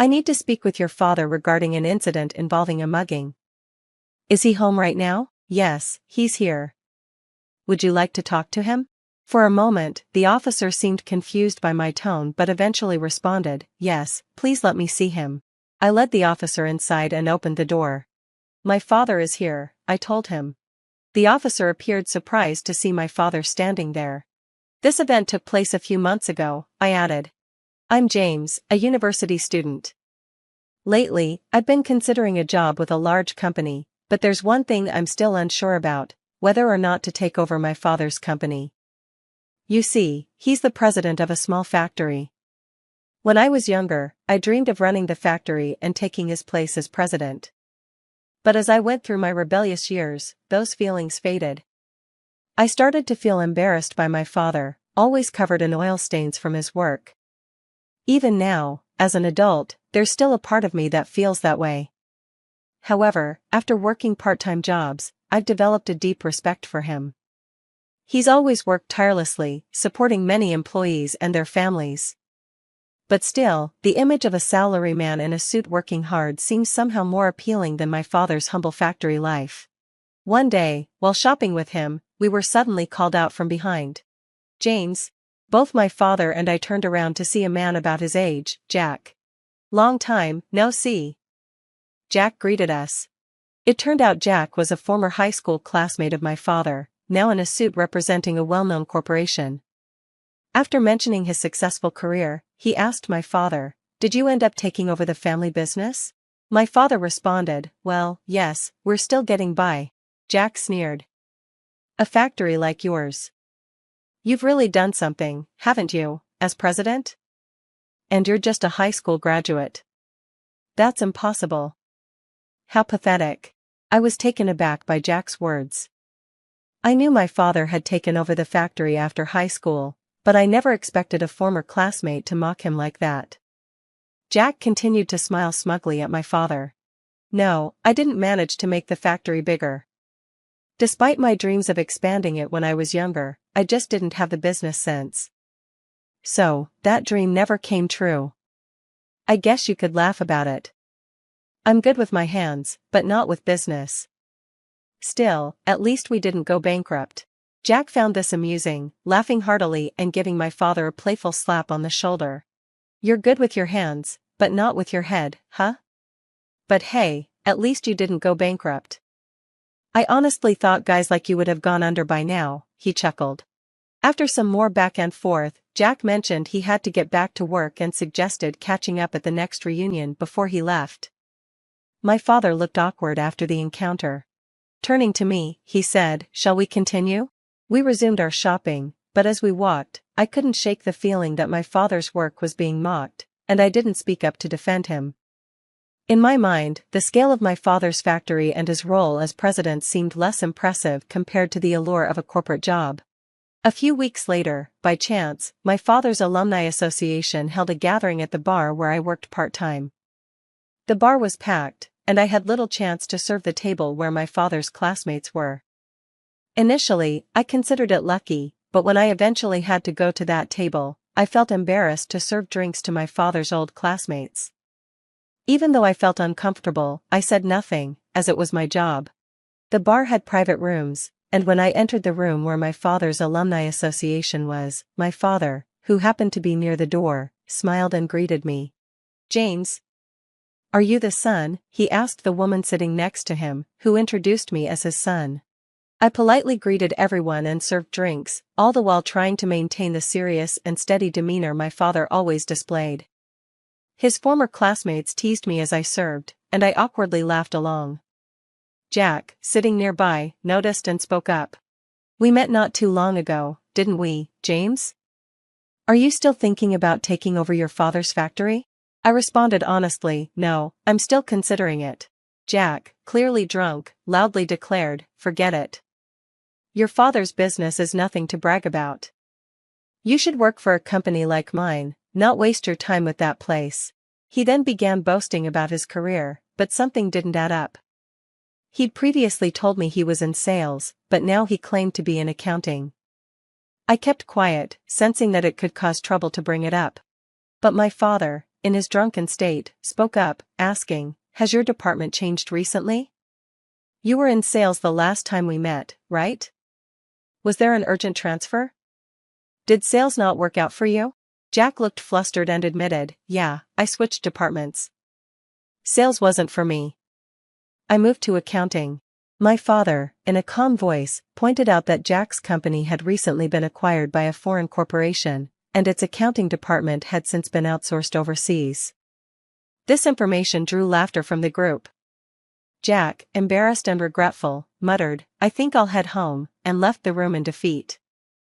I need to speak with your father regarding an incident involving a mugging. Is he home right now? Yes, he's here. Would you like to talk to him? For a moment, the officer seemed confused by my tone but eventually responded, yes, please let me see him. I led the officer inside and opened the door. My father is here, I told him. The officer appeared surprised to see my father standing there. This event took place a few months ago, I added. I'm James, a university student. Lately, I've been considering a job with a large company, but there's one thing I'm still unsure about, whether or not to take over my father's company. You see, he's the president of a small factory. When I was younger, I dreamed of running the factory and taking his place as president. But as I went through my rebellious years, those feelings faded. I started to feel embarrassed by my father, always covered in oil stains from his work. Even now, as an adult, there's still a part of me that feels that way. However, after working part-time jobs, I've developed a deep respect for him. He's always worked tirelessly, supporting many employees and their families. But still, the image of a salaryman in a suit working hard seems somehow more appealing than my father's humble factory life. One day, while shopping with him, we were suddenly called out from behind. James. Both my father and I turned around to see a man about his age, Jack. Long time, no see. Jack greeted us. It turned out Jack was a former high school classmate of my father, now in a suit representing a well-known corporation. After mentioning his successful career, he asked my father, "Did you end up taking over the family business?" My father responded, "Well, yes, we're still getting by." Jack sneered. "A factory like yours. You've really done something, haven't you, as president? And you're just a high school graduate. That's impossible." How pathetic. I was taken aback by Jack's words. I knew my father had taken over the factory after high school, but I never expected a former classmate to mock him like that. Jack continued to smile smugly at my father. "No, I didn't manage to make the factory bigger. Despite my dreams of expanding it when I was younger, I just didn't have the business sense. So, that dream never came true. I guess you could laugh about it. I'm good with my hands, but not with business. Still, at least we didn't go bankrupt." Jack found this amusing, laughing heartily and giving my father a playful slap on the shoulder. "You're good with your hands, but not with your head, huh? But hey, at least you didn't go bankrupt. I honestly thought guys like you would have gone under by now," he chuckled. After some more back and forth, Jack mentioned he had to get back to work and suggested catching up at the next reunion before he left. My father looked awkward after the encounter. Turning to me, he said, "Shall we continue?" We resumed our shopping, but as we walked, I couldn't shake the feeling that my father's work was being mocked, and I didn't speak up to defend him. In my mind, the scale of my father's factory and his role as president seemed less impressive compared to the allure of a corporate job. A few weeks later, by chance, my father's alumni association held a gathering at the bar where I worked part-time. The bar was packed, and I had little chance to serve the table where my father's classmates were. Initially, I considered it lucky, but when I eventually had to go to that table, I felt embarrassed to serve drinks to my father's old classmates. Even though I felt uncomfortable, I said nothing, as it was my job. The bar had private rooms, and when I entered the room where my father's alumni association was, my father, who happened to be near the door, smiled and greeted me. "James. Are you the son?" he asked the woman sitting next to him, who introduced me as his son. I politely greeted everyone and served drinks, all the while trying to maintain the serious and steady demeanor my father always displayed. His former classmates teased me as I served, and I awkwardly laughed along. Jack, sitting nearby, noticed and spoke up. "We met not too long ago, didn't we, James? Are you still thinking about taking over your father's factory?" I responded honestly, "No, I'm still considering it." Jack, clearly drunk, loudly declared, "Forget it. Your father's business is nothing to brag about. You should work for a company like mine, not waste your time with that place." He then began boasting about his career, but something didn't add up. He'd previously told me he was in sales, but now he claimed to be in accounting. I kept quiet, sensing that it could cause trouble to bring it up. But my father, in his drunken state, spoke up, asking, "Has your department changed recently? You were in sales the last time we met, right? Was there an urgent transfer? Did sales not work out for you?" Jack looked flustered and admitted, "Yeah, I switched departments. Sales wasn't for me. I moved to accounting." My father, in a calm voice, pointed out that Jack's company had recently been acquired by a foreign corporation, and its accounting department had since been outsourced overseas. This information drew laughter from the group. Jack, embarrassed and regretful, muttered, "I think I'll head home," and left the room in defeat.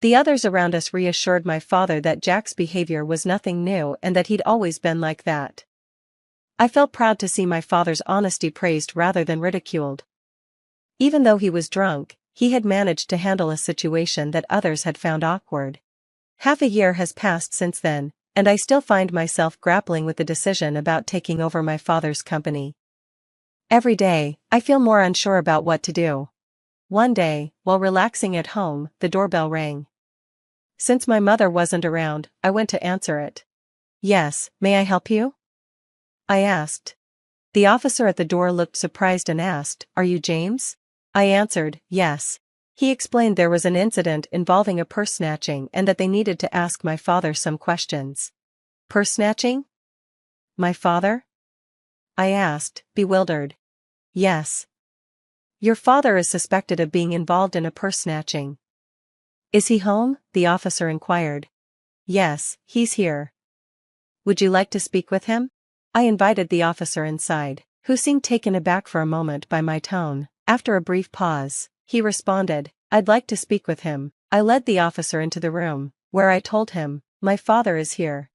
The others around us reassured my father that Jack's behavior was nothing new and that he'd always been like that. I felt proud to see my father's honesty praised rather than ridiculed. Even though he was drunk, he had managed to handle a situation that others had found awkward. Half a year has passed since then, and I still find myself grappling with the decision about taking over my father's company. Every day, I feel more unsure about what to do. One day, while relaxing at home, the doorbell rang. Since my mother wasn't around, I went to answer it. "Yes, may I help you?" I asked. The officer at the door looked surprised and asked, "Are you James?" I answered, "Yes." He explained there was an incident involving a purse snatching and that they needed to ask my father some questions. "Purse snatching? My father?" I asked, bewildered. "Yes. Your father is suspected of being involved in a purse snatching." "Is he home?" the officer inquired. "Yes, he's here. Would you like to speak with him?" I invited the officer inside, who seemed taken aback for a moment by my tone. After a brief pause, he responded, "I'd like to speak with him." I led the officer into the room, where I told him, "My father is here."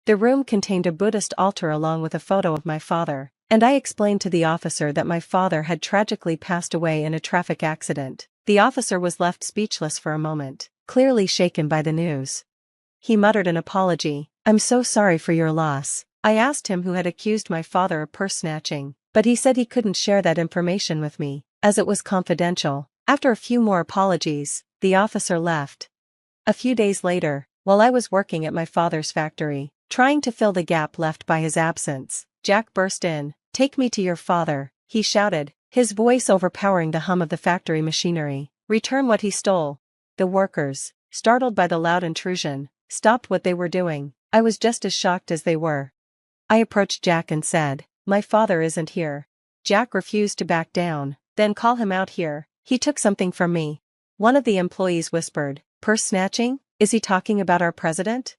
The room contained a Buddhist altar along with a photo of my father, and I explained to the officer that my father had tragically passed away in a traffic accident. The officer was left speechless for a moment, clearly shaken by the news. He muttered an apology, "I'm so sorry for your loss." I asked him who had accused my father of purse snatching, but he said he couldn't share that information with me, as it was confidential. After a few more apologies, the officer left. A few days later, while I was working at my father's factory, trying to fill the gap left by his absence, Jack burst in. "Take me to your father," he shouted, his voice overpowering the hum of the factory machinery. "Return what he stole." The workers, startled by the loud intrusion, stopped what they were doing. I was just as shocked as they were. I approached Jack and said, "My father isn't here." Jack refused to back down. "Then call him out here. He took something from me." One of the employees whispered, "Purse snatching? Is he talking about our president?"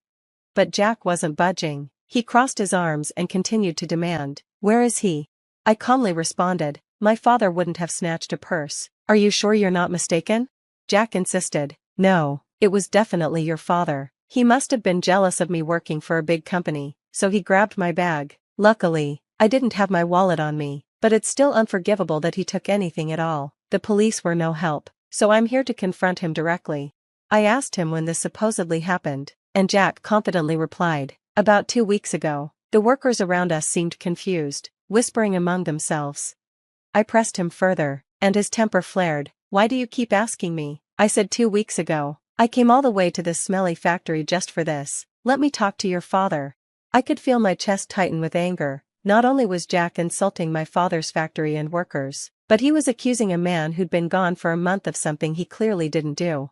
But Jack wasn't budging. He crossed his arms and continued to demand, "Where is he?" I calmly responded, "My father wouldn't have snatched a purse. Are you sure you're not mistaken?" Jack insisted, "No, it was definitely your father. He must have been jealous of me working for a big company, so he grabbed my bag. Luckily, I didn't have my wallet on me, but it's still unforgivable that he took anything at all. The police were no help, so I'm here to confront him directly." I asked him when this supposedly happened, and Jack confidently replied, "About 2 weeks ago." The workers around us seemed confused, whispering among themselves. I pressed him further, and his temper flared. "Why do you keep asking me? I said 2 weeks ago. I came all the way to this smelly factory just for this. Let me talk to your father." I could feel my chest tighten with anger. Not only was Jack insulting my father's factory and workers, but he was accusing a man who'd been gone for a month of something he clearly didn't do.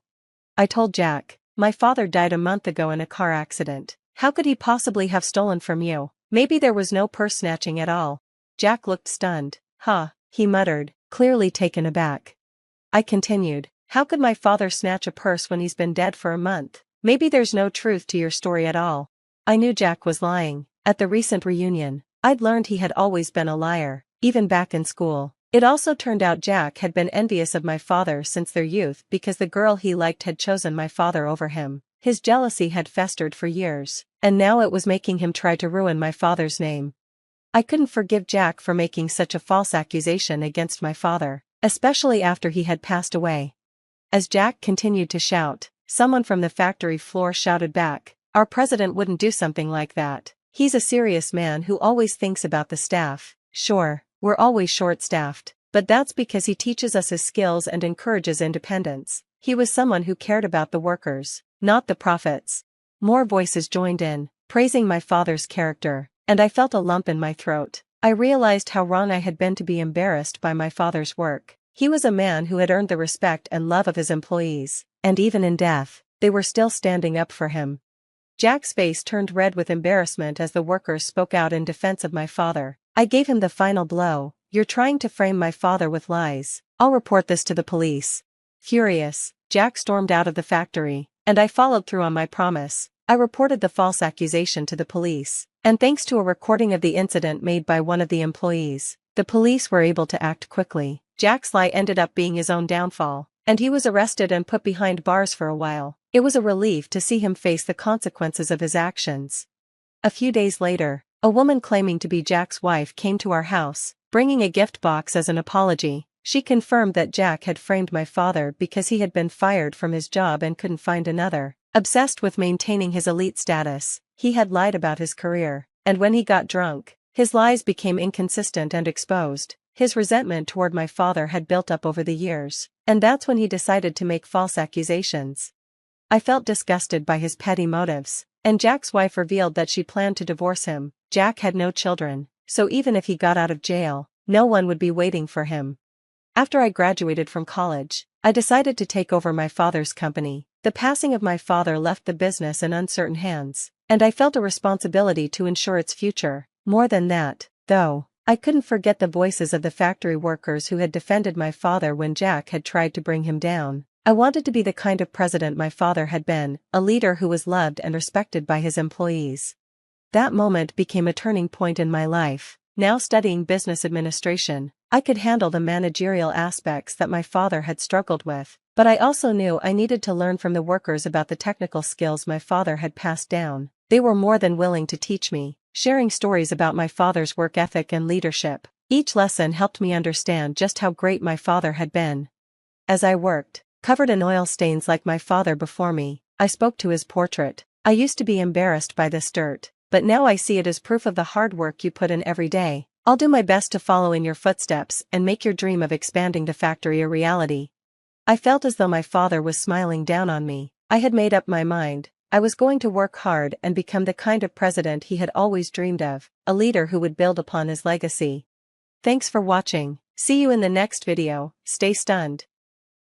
I told Jack, "My father died a month ago in a car accident. How could he possibly have stolen from you? Maybe there was no purse snatching at all." Jack looked stunned. "Huh," he muttered, clearly taken aback. I continued, "How could my father snatch a purse when he's been dead for a month? Maybe there's no truth to your story at all." I knew Jack was lying. At the recent reunion, I'd learned he had always been a liar, even back in school. It also turned out Jack had been envious of my father since their youth because the girl he liked had chosen my father over him. His jealousy had festered for years, and now it was making him try to ruin my father's name. I couldn't forgive Jack for making such a false accusation against my father, especially after he had passed away. As Jack continued to shout, someone from the factory floor shouted back, "Our president wouldn't do something like that. He's a serious man who always thinks about the staff." Sure, we're always short-staffed, but that's because he teaches us his skills and encourages independence. He was someone who cared about the workers, not the profits. More voices joined in, praising my father's character. and I felt a lump in my throat. I realized how wrong I had been to be embarrassed by my father's work. He was a man who had earned the respect and love of his employees, and even in death, they were still standing up for him. Jack's face turned red with embarrassment as the workers spoke out in defense of my father. I gave him the final blow. You're trying to frame my father with lies. I'll report this to the police. Furious, Jack stormed out of the factory, and I followed through on my promise. I reported the false accusation to the police, and thanks to a recording of the incident made by one of the employees, the police were able to act quickly. Jack's lie ended up being his own downfall, and he was arrested and put behind bars for a while. It was a relief to see him face the consequences of his actions. A few days later, a woman claiming to be Jack's wife came to our house, bringing a gift box as an apology. She confirmed that Jack had framed my father because he had been fired from his job and couldn't find another. Obsessed with maintaining his elite status, he had lied about his career, and when he got drunk, his lies became inconsistent and exposed. His resentment toward my father had built up over the years, and that's when he decided to make false accusations. I felt disgusted by his petty motives, and Jack's wife revealed that she planned to divorce him. Jack had no children, so even if he got out of jail, no one would be waiting for him. After I graduated from college, I decided to take over my father's company. The passing of my father left the business in uncertain hands, and I felt a responsibility to ensure its future. More than that, though, I couldn't forget the voices of the factory workers who had defended my father when Jack had tried to bring him down. I wanted to be the kind of president my father had been, a leader who was loved and respected by his employees. That moment became a turning point in my life. Now studying business administration, I could handle the managerial aspects that my father had struggled with, but I also knew I needed to learn from the workers about the technical skills my father had passed down. They were more than willing to teach me, sharing stories about my father's work ethic and leadership. Each lesson helped me understand just how great my father had been. As I worked, covered in oil stains like my father before me, I spoke to his portrait. I used to be embarrassed by this dirt, but now I see it as proof of the hard work you put in every day. I'll do my best to follow in your footsteps and make your dream of expanding the factory a reality. I felt as though my father was smiling down on me. I had made up my mind. I was going to work hard and become the kind of president he had always dreamed of, a leader who would build upon his legacy. Thanks for watching. See you in the next video. Stay stunned.